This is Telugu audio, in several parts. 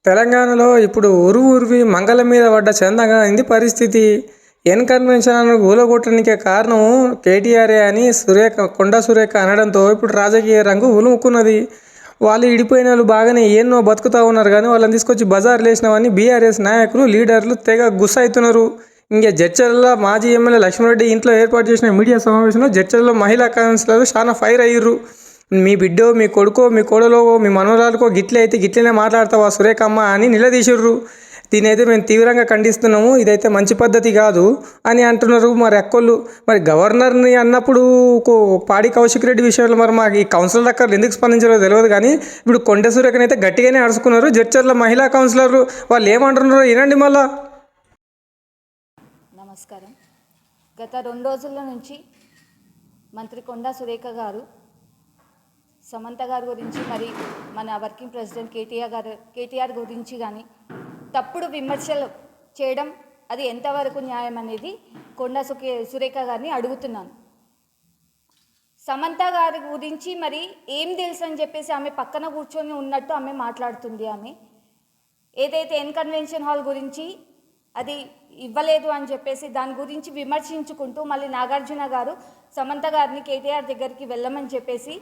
తెలంగాణలో ఇప్పుడు ఉరువి మంగళం మీద పడ్డ చందంగా అయింది పరిస్థితి. ఎన్ కన్వెన్షన్ ఊలగొట్టడానికే కారణం కేటీఆరే అని కొండా సురేఖ అనడంతో ఇప్పుడు రాజకీయ రంగు ఉలుముకున్నది. వాళ్ళు ఇడిపోయిన వాళ్ళు బాగానే ఎన్నో బతుకుతూ ఉన్నారు, కానీ వాళ్ళని తీసుకొచ్చి బజార్లు వేసినామని బీఆర్ఎస్ నాయకులు లీడర్లు తెగ గుస్స అవుతున్నారు. ఇంకా జడ్చర్ల మాజీ ఎమ్మెల్యే లక్ష్మారెడ్డి ఇంట్లో ఏర్పాటు చేసిన మీడియా సమావేశంలో జడ్చర్ల మహిళా కౌన్సిలర్లు చాలా ఫైర్ అయ్యారు. మీ బిడ్డో, మీ కొడుకో, మీ కోడలో, మీ మనవరాలకో గిట్లే అయితే గిట్లనే మాట్లాడతావా సురేఖమ్మ అని నిలదీసిర్రు. దీనైతే మేము తీవ్రంగా ఖండిస్తున్నాము, ఇదైతే మంచి పద్ధతి కాదు అని అంటున్నారు మరి అక్కోళ్ళు. మరి గవర్నర్ని అన్నప్పుడు పాడి కౌశిక్ రెడ్డి విషయంలో మరి మాకు ఈ కౌన్సిలర్ అక్కర్లు ఎందుకు స్పందించారో తెలియదు, కానీ ఇప్పుడు కొండ సురేఖనైతే గట్టిగానే అడుచుకున్నారు జడ్చర్ల మహిళా కౌన్సిలర్లు. వాళ్ళు ఏమంటున్నారో వినండి మళ్ళా. నమస్కారం. గత 2 రోజుల నుంచి మంత్రి కొండా సురేఖ గారు సమంత గారి గురించి, మరి మన వర్కింగ్ ప్రెసిడెంట్ కేటీఆర్ గురించి కానీ తప్పుడు విమర్శలు చేయడం అది ఎంతవరకు న్యాయం అనేది కొండా సురేఖ గారిని అడుగుతున్నాను. సమంత గారి గురించి మరి ఏం తెలుసు అని చెప్పేసి ఆమె పక్కన కూర్చొని ఉన్నట్టు ఆమె మాట్లాడుతుంది. ఆమె ఏదైతే ఎన్ కన్వెన్షన్ హాల్ గురించి అది ఇవ్వలేదు అని చెప్పేసి దాని గురించి విమర్శించుకుంటూ మళ్ళీ నాగార్జున గారు సమంత గారిని కేటీఆర్ దగ్గరికి వెళ్ళమని చెప్పేసి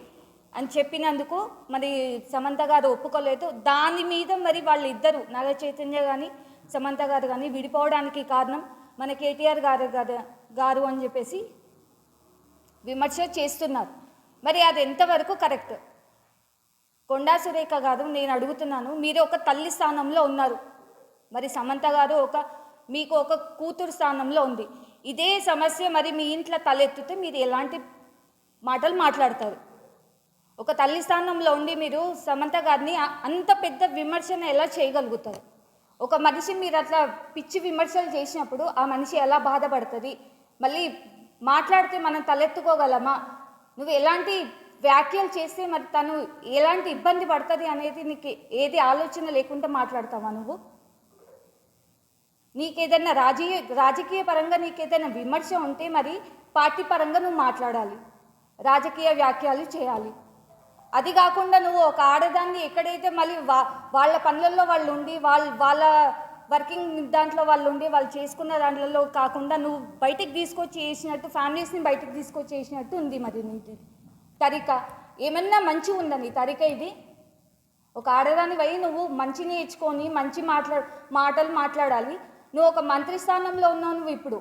అని చెప్పినందుకు మరి సమంత గారు ఒప్పుకోలేదు. దాని మీద మరి వాళ్ళిద్దరూ నాగ చైతన్య కానీ సమంత గారు కానీ విడిపోవడానికి కారణం మన కేటీఆర్ గారు అని చెప్పేసి విమర్శ చేస్తున్నారు. మరి అది ఎంతవరకు కరెక్ట్? కొండా సురేఖ గారు, నేను అడుగుతున్నాను, మీరు ఒక తల్లి స్థానంలో ఉన్నారు, మరి సమంత గారు మీకు ఒక కూతురు స్థానంలో ఉంది. ఇదే సమస్య మరి మీ ఇంట్లో తలెత్తితే మీరు ఎలాంటి మాటలు మాట్లాడతారు? ఒక తల్లి స్థానంలో ఉండి మీరు సమంత గారిని అంత పెద్ద విమర్శన ఎలా చేయగలుగుతారు? ఒక మనిషి మీరు అట్లా పిచ్చి విమర్శలు చేసినప్పుడు ఆ మనిషి ఎలా బాధపడుతుంది? మళ్ళీ మాట్లాడితే మనం తలెత్తుకోగలమా? నువ్వు ఎలాంటి వ్యాఖ్యలు చేస్తే మరి తను ఎలాంటి ఇబ్బంది పడుతుంది అనేది నీకు ఏది ఆలోచన లేకుండా మాట్లాడతావా నువ్వు? నీకేదైనా రాజకీయ పరంగా నీకేదైనా విమర్శ ఉంటే మరి పార్టీ పరంగా నువ్వు మాట్లాడాలి, రాజకీయ వ్యాఖ్యలు చేయాలి. అది కాకుండా నువ్వు ఒక ఆడదాన్ని ఎక్కడైతే మళ్ళీ వాళ్ళ పనులలో వాళ్ళు ఉండి వాళ్ళ వర్కింగ్ దాంట్లో వాళ్ళు ఉండి వాళ్ళు చేసుకున్న దాంట్లో కాకుండా నువ్వు బయటికి తీసుకొచ్చి వేసినట్టు, ఫ్యామిలీస్ని బయటికి తీసుకొచ్చి వేసినట్టు ఉంది. మరి నీ తరిక ఏమన్నా మంచి ఉందా నీ తరిక? ఇది ఒక ఆడదాన్ని పోయి నువ్వు మంచి నేర్చుకొని మంచి మాటలు మాట్లాడాలి. నువ్వు ఒక మంత్రి స్థానంలో ఉన్నావు. నువ్వు ఇప్పుడు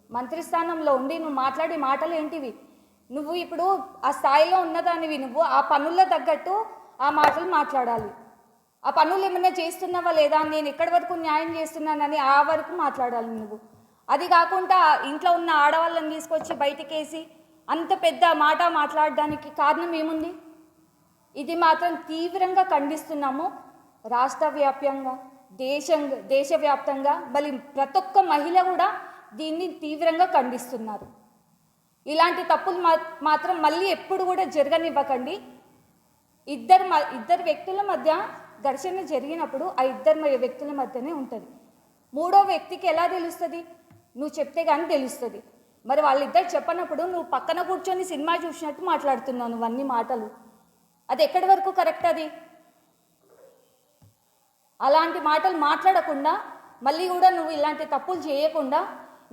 మంత్రి స్థానంలో ఉండి నువ్వు మాట్లాడే మాటలు ఏంటివి? నువ్వు ఇప్పుడు ఆ స్థాయిలో ఉన్నదానివి, నువ్వు ఆ పనుల్లో తగ్గట్టు ఆ మాటలు మాట్లాడాలి. ఆ పనులు ఏమైనా చేస్తున్నావా లేదా, నేను ఎక్కడి వరకు న్యాయం చేస్తున్నానని ఆ వరకు మాట్లాడాలి నువ్వు. అది కాకుండా ఇంట్లో ఉన్న ఆడవాళ్ళని తీసుకొచ్చి బయటికేసి అంత పెద్ద మాట మాట్లాడడానికి కారణం ఏముంది? ఇది మాత్రం తీవ్రంగా ఖండిస్తున్నాము. రాష్ట్ర వ్యాప్తంగా దేశవ్యాప్తంగా మళ్ళీ ప్రతి ఒక్క మహిళ కూడా దీన్ని తీవ్రంగా ఖండిస్తున్నారు. ఇలాంటి తప్పులు మాత్రం మళ్ళీ ఎప్పుడు కూడా జరగనివ్వకండి. ఇద్దరు వ్యక్తుల మధ్య ఘర్షణ జరిగినప్పుడు ఆ ఇద్దరు వ్యక్తుల మధ్యనే ఉంటుంది. మూడో వ్యక్తికి ఎలా తెలుస్తుంది? నువ్వు చెప్తే కానీ తెలుస్తుంది. మరి వాళ్ళిద్దరు చెప్పనప్పుడు నువ్వు పక్కన కూర్చొని సినిమా చూసినట్టు మాట్లాడుతున్నావు నువ్వు అన్ని మాటలు. అది ఎక్కడి వరకు కరెక్ట్? అది అలాంటి మాటలు మాట్లాడకుండా మళ్ళీ కూడా నువ్వు ఇలాంటి తప్పులు చేయకుండా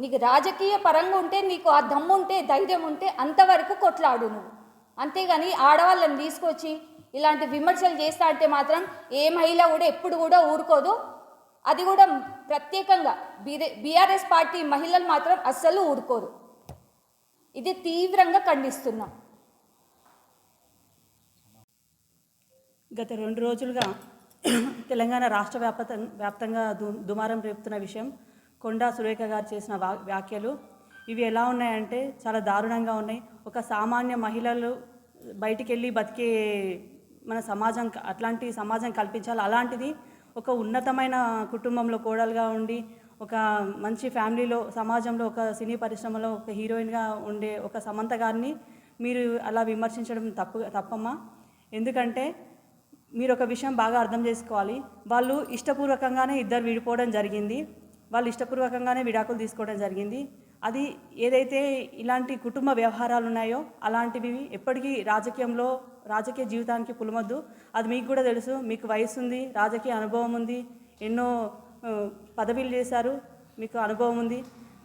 నీకు రాజకీయ పరంగా ఉంటే, నీకు ఆ దమ్ము ఉంటే, ధైర్యం ఉంటే అంతవరకు కొట్లాడు నువ్వు. అంతేగాని ఆడవాళ్ళని తీసుకొచ్చి ఇలాంటి విమర్శలు చేస్తా అంటే మాత్రం ఏ మహిళ కూడా ఎప్పుడు కూడా ఊరుకోదు. అది కూడా ప్రత్యేకంగా బీఆర్ఎస్ పార్టీ మహిళలు మాత్రం అస్సలు ఊరుకోరు. ఇది తీవ్రంగా ఖండిస్తున్నాం. గత 2 రోజులుగా తెలంగాణ రాష్ట్ర వ్యాప్తంగా దుమారం రేపుతున్న విషయం కొండా సురేఖ గారు చేసిన వ్యాఖ్యలు. ఇవి ఎలా ఉన్నాయంటే చాలా దారుణంగా ఉన్నాయి. ఒక సామాన్య మహిళలు బయటికి వెళ్ళి బతికే మన సమాజం, అట్లాంటి సమాజం కల్పించాలి. అలాంటిది ఒక ఉన్నతమైన కుటుంబంలో కోడలుగా ఉండి, ఒక మంచి ఫ్యామిలీలో, సమాజంలో, ఒక సినీ పరిశ్రమలో ఒక హీరోయిన్గా ఉండే ఒక సమంత గారిని మీరు అలా విమర్శించడం తప్పమ్మా. ఎందుకంటే మీరు ఒక విషయం బాగా అర్థం చేసుకోవాలి. వాళ్ళు ఇష్టపూర్వకంగానే ఇద్దరు విడిపోవడం జరిగింది. వాళ్ళు ఇష్టపూర్వకంగానే విడాకులు తీసుకోవడం జరిగింది. అది ఏదైతే ఇలాంటి కుటుంబ వ్యవహారాలు ఉన్నాయో అలాంటివి ఎప్పటికీ రాజకీయ జీవితానికి పులమొద్దు. అది మీకు కూడా తెలుసు, మీకు వయసు ఉంది, రాజకీయ అనుభవం ఉంది. ఎన్నో పదవిలు చేశారు, మీకు అనుభవం ఉంది.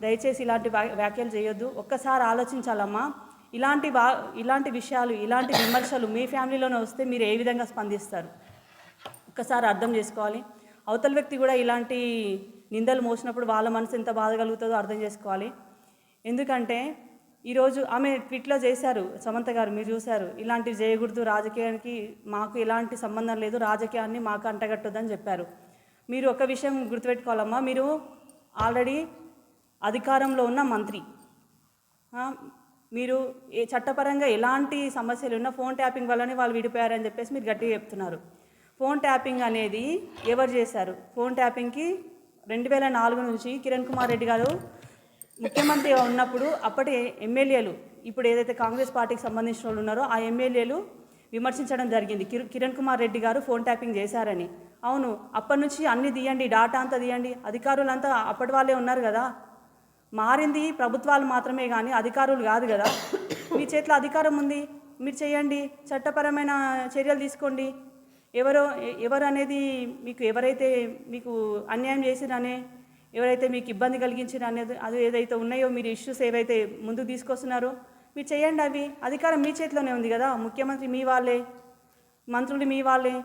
దయచేసి ఇలాంటి వ్యాఖ్యలు చేయొద్దు. ఒక్కసారి ఆలోచించాలమ్మా. ఇలాంటి విషయాలు, ఇలాంటి విమర్శలు మీ ఫ్యామిలీలోనే వస్తే మీరు ఏ విధంగా స్పందిస్తారు? ఒక్కసారి అర్థం చేసుకోవాలి. అవతల వ్యక్తి కూడా ఇలాంటి నిందలు మోసినప్పుడు వాళ్ళ మనసు ఎంత బాధ కలుగుతుందో అర్థం చేసుకోవాలి. ఎందుకంటే ఈరోజు ఆమె ట్వీట్లో చేశారు, సమంత గారు, మీరు చూశారు, ఇలాంటివి చేయకూడదు, రాజకీయానికి మాకు ఎలాంటి సంబంధం లేదు, రాజకీయాన్ని మాకు అంటగట్టొద్దని చెప్పారు. మీరు ఒక విషయం గుర్తుపెట్టుకోవాలమ్మా, మీరు ఆల్రెడీ అధికారంలో ఉన్న మంత్రి. మీరు చట్టపరంగా ఎలాంటి సమస్యలు ఉన్నా ఫోన్ ట్యాపింగ్ వల్లనే వాళ్ళు విడిపోయారని చెప్పేసి మీరు గట్టిగా చెప్తున్నారు. ఫోన్ ట్యాపింగ్ అనేది ఎవరు చేశారు? ఫోన్ ట్యాపింగ్కి 2004 నుంచి కిరణ్ కుమార్ రెడ్డి గారు ముఖ్యమంత్రిగా ఉన్నప్పుడు అప్పటి ఎమ్మెల్యేలు, ఇప్పుడు ఏదైతే కాంగ్రెస్ పార్టీకి సంబంధించిన వాళ్ళు ఉన్నారో ఆ ఎమ్మెల్యేలు విమర్శించడం జరిగింది, కిరణ్ కుమార్ రెడ్డి గారు ఫోన్ ట్యాపింగ్ చేశారని. అవును, అప్పటి నుంచి అన్ని తీయండి, డాటా అంతా తీయండి. అధికారులంతా అప్పటి వాళ్ళే ఉన్నారు కదా. మారింది ప్రభుత్వాలు మాత్రమే కానీ అధికారులు కాదు కదా. మీ చేతిలో అధికారం ఉంది, మీరు చేయండి, చట్టపరమైన చర్యలు తీసుకోండి. ఎవరు అనేది మీకు, ఎవరైతే మీకు అన్యాయం చేసిరనే, ఎవరైతే మీకు ఇబ్బంది కలిగించిన అనేది అది ఏదైతే ఉన్నాయో, మీరు ఇష్యూస్ ఏవైతే ముందుకు తీసుకొస్తున్నారో మీరు చేయండి. అవి అధికారం మీ చేతిలోనే ఉంది కదా. ముఖ్యమంత్రి మీ వాళ్ళే, మంత్రులు మీ వాళ్ళే,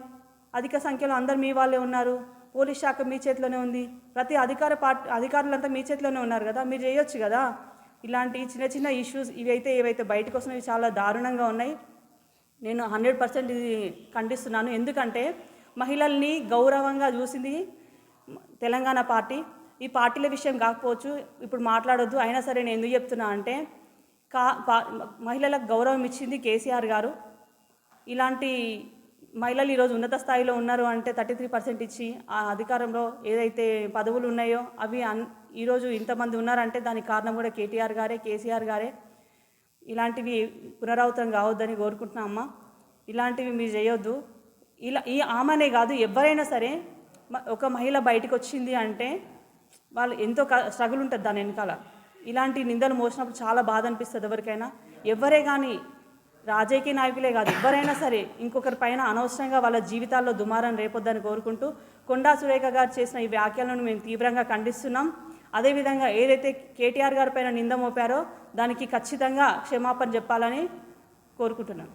అధిక సంఖ్యలో అందరు మీ వాళ్ళే ఉన్నారు, పోలీస్ శాఖ మీ చేతిలోనే ఉంది, ప్రతి అధికారులంతా మీ చేతిలోనే ఉన్నారు కదా. మీరు చేయొచ్చు కదా. ఇలాంటి చిన్న చిన్న ఇష్యూస్ ఏవైతే బయటకు వస్తున్నాయి చాలా దారుణంగా ఉన్నాయి. నేను 100% ఇది ఖండిస్తున్నాను. ఎందుకంటే మహిళల్ని గౌరవంగా చూసింది తెలంగాణ పార్టీ. ఈ పార్టీల విషయం కాకపోవచ్చు, ఇప్పుడు మాట్లాడొద్దు. అయినా సరే నేను ఎందుకు చెప్తున్నా అంటే మహిళలకు గౌరవం ఇచ్చింది కేసీఆర్ గారు. ఇలాంటి మహిళలు ఈరోజు ఉన్నత స్థాయిలో ఉన్నారు అంటే 33% ఇచ్చి ఆ అధికారంలో ఏదైతే పదవులు ఉన్నాయో అవి ఈరోజు ఇంతమంది ఉన్నారంటే దానికి కారణం కూడా కేటీఆర్ గారే, కేసీఆర్ గారే. ఇలాంటివి పునరావృతం కావద్దని కోరుకుంటున్నా అమ్మ. ఇలాంటివి మీరు చేయొద్దు. ఈ ఆమెనే కాదు, ఎవరైనా సరే ఒక మహిళ బయటకు వచ్చింది అంటే వాళ్ళు ఎంతో స్ట్రగుల్ ఉంటుంది దాని వెనకాల. ఇలాంటి నిందలు మోసినప్పుడు చాలా బాధ అనిపిస్తుంది ఎవరికైనా. ఎవరే కానీ, రాజకీయ నాయకులే కాదు, ఎవరైనా సరే ఇంకొకరి పైన అనవసరంగా వాళ్ళ జీవితాల్లో దుమారం రేపొద్దని కోరుకుంటూ కొండా సురేఖ గారు చేసిన ఈ వ్యాఖ్యలను మేము తీవ్రంగా ఖండిస్తున్నాం. అదేవిధంగా ఏదైతే కేటీఆర్ గారి పైన నింద మోపారో దానికి ఖచ్చితంగా క్షమాపణ చెప్పాలని కోరుకుంటున్నాను.